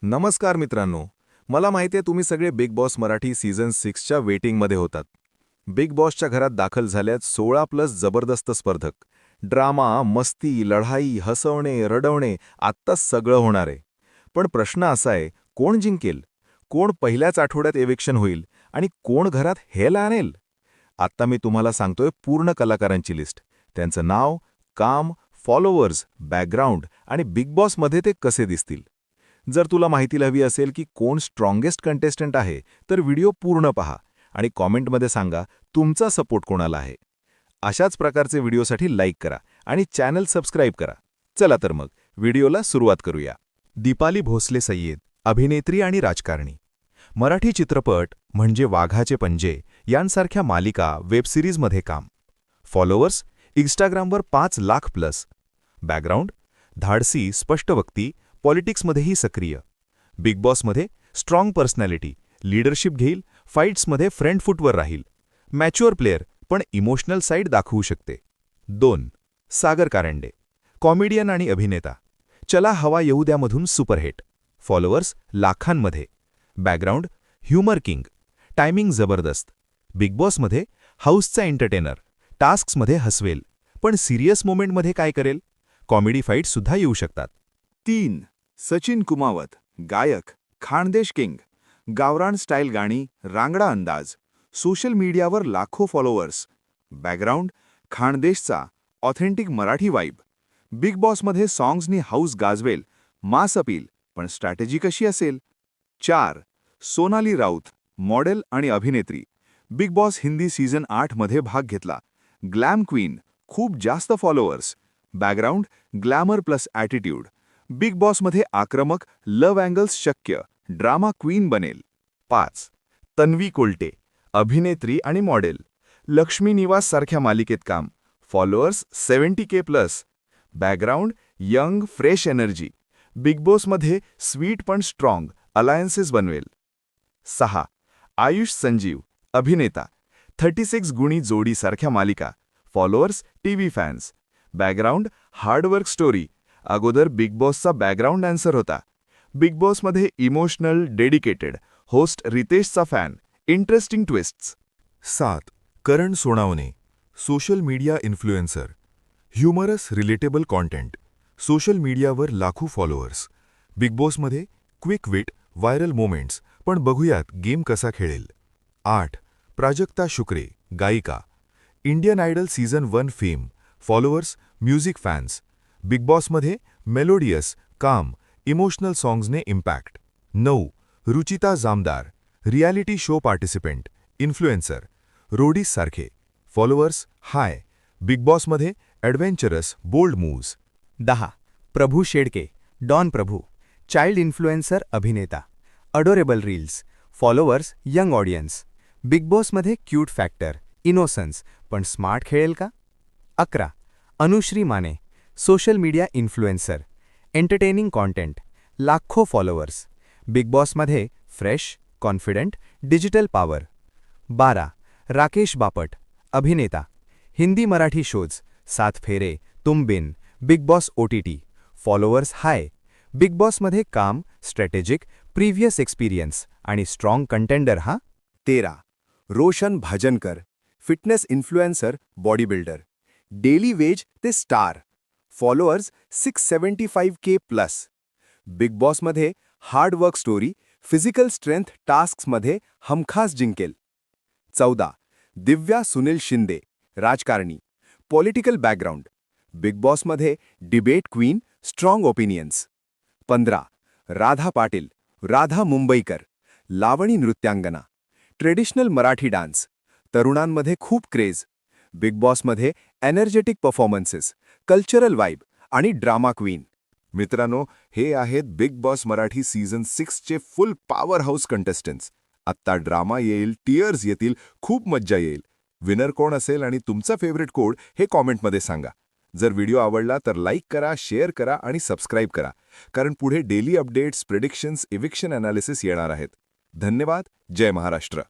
नमस्कार मित्रांनो. मला माहिती आहे तुम्ही सगळे बिग बॉस मराठी सीझन 6च्या वेटिंगमध्ये होतात. बिग बॉसच्या घरात दाखल झाल्यात 16+ जबरदस्त स्पर्धक. ड्रामा, मस्ती, लढाई, हसवणे, रडवणे आत्ताच सगळं होणार आहे. पण प्रश्न असा आहे, कोण जिंकेल? कोण पहिल्याच आठवड्यात एविक्शन होईल आणि कोण घरात हेल आणेल? आत्ता मी तुम्हाला सांगतोय पूर्ण कलाकारांची लिस्ट, त्यांचं नाव, काम, फॉलोअर्स, बॅकग्राऊंड आणि बिग बॉसमध्ये ते कसे दिसतील. जर तुला माहिती हवी असेल की कोण स्ट्रॉंगेस्ट कंटेस्टंट आहे, तर व्हिडिओ पूर्ण पहा आणि कॉमेंटमध्ये सांगा तुमचा सपोर्ट कोणाला आहे. अशाच प्रकारचे व्हिडिओसाठी लाईक करा आणि चॅनल सबस्क्राईब करा. चला तर मग व्हिडिओला सुरुवात करूया. दीपाली भोसले सय्यद, अभिनेत्री आणि राजकारणी. मराठी चित्रपट म्हणजे वाघाचे पंजे यांसारख्या मालिका, वेबसिरीजमध्ये काम. फॉलोअर्स इंस्टाग्रामवर 5 लाख+. बॅकग्राऊंड धाडसी, स्पष्टवक्ती, पॉलिटिक्समध्येही सक्रिय. बिग बॉसमध्ये स्ट्रॉंग पर्सनॅलिटी, लीडरशिप घेईल, फाईट्समध्ये फ्रंट फूटवर राहील. मॅच्युअर प्लेअर, पण इमोशनल साईड दाखवू शकते. 2. सागर कारंडे, कॉमेडियन आणि अभिनेता. चला हवा येऊ द्यामधून सुपरहिट. फॉलोअर्स लाखांमध्ये. बॅकग्राऊंड ह्युमर किंग, टायमिंग जबरदस्त. बिग बॉसमध्ये हाऊसचा एंटरटेनर, टास्क्समध्ये हसवेल, पण सिरियस मोमेंटमध्ये काय करेल? कॉमेडी फाईटसुद्धा येऊ शकतात. 3. सचिन कुमावत, गायक, खानदेश किंग. गावरान स्टाईल गाणी, रांगडा अंदाज. सोशल मीडियावर लाखो फॉलोअर्स. बॅकग्राऊंड खानदेशचा ऑथेंटिक मराठी वाईब. बिग बॉसमध्ये सॉंग्सनी हाऊस गाजवेल, मास अपील, पण स्ट्रॅटेजी कशी असेल? 4. सोनाली राऊत, मॉडेल आणि अभिनेत्री. बिग बॉस हिंदी सीझन 8 मध्ये भाग घेतला. ग्लॅम क्वीन, खूप जास्त followers. Background glamour plus attitude. Big बॉसमध्ये आक्रमक, लव्ह अँगल्स शक्य, ड्रामा क्वीन बनेल. 5. तन्वी कोल्टे, अभिनेत्री आणि मॉडेल. लक्ष्मी निवास सारख्या मालिकेत काम. Followers 70K+. Background young, fresh energy. Big बॉसमध्ये स्वीट पण स्ट्रॉंग, अलायन्सेस बनवेल. 6. आयुष संजीव, अभिनेता. 36 गुणी जोडी सारख्या मालिका. Followers TV fans. Background hard work story. अगोदर बिग बॉसचा बॅकग्राऊंड डान्सर होता. बिग बॉसमध्ये इमोशनल, डेडिकेटेड. होस्ट रितेशचा fan. Interesting twists. 7. Karan Sonawane, social media influencer. Humorous, relatable content. Social मीडियावर लाखो फॉलोअर्स. बिग बॉसमध्ये क्विक विट, व्हायरल मोमेंट्स, पण बघूयात गेम कसा खेळेल. 8. प्राजक्ता शुक्रे, गायिका. Indian idol season 1 fame. Followers music fans. Big बॉसमध्ये मेलोडियस, काम, इमोशनल सॉंग्सने impact. 9. Ruchita Jamdar, reality show participant, influencer. Roadies सारखे. Followers high. बिग बॉसमध्ये adventurous, bold moves. 10. Prabhu Shedke, don Prabhu, child influencer, अभिनेता. Adorable reels. Followers young audience. Bigg बॉसमध्ये cute factor, innocence, पण smart खेळेल का? 11. Anushree Mane, social media influencer. Entertaining content, लाखो followers. Big बॉसमध्ये fresh, confident, digital power. 12. Rakesh Bapat, अभिनेता. Hindi Marathi shows, 7 Phere, Tum Bin, Bigg Boss OTT. Followers high. Bigg बॉसमध्ये काम, स्ट्रॅटेजिक, प्रिव्हियस एक्सपिरियन्स आणि strong contender. 13. Roshan Bhajankar, fitness influencer, body builder. Daily wage ते स्टार. Followers 675K+. बिग बॉसमध्ये hard work story, physical strength टास्क्समध्ये हमखास जिंकेल. 14. दिव्या सुनील शिंदे, राजकारणी. Political background. बिग बॉसमध्ये debate queen, strong opinions. 15. Radha Patil, Radha Mumbaikar, Lavani नृत्यांगना. Traditional Marathi dance. तरुणांमध्ये खूप क्रेज. बिग बॉसमध्ये एनर्जेटिक परफॉर्मन्सेस, कल्चरल वाईब आणि ड्रामा क्वीन. मित्रांनो, हे आहेत बिग बॉस मराठी सीझन 6चे फुल पॉवर हाऊस कंटेस्टंट्स. आत्ता ड्रामा येईल, टीयर्स येतील, खूप मज्जा येईल. विनर कोण असेल आणि तुमचा फेवरेट कोड हे कॉमेंटमध्ये सांगा. जर व्हिडिओ आवडला तर लाईक करा, शेअर करा आणि सबस्क्राईब करा, कारण पुढे daily updates, predictions, eviction analysis येणार आहेत. धन्यवाद. जय महाराष्ट्र.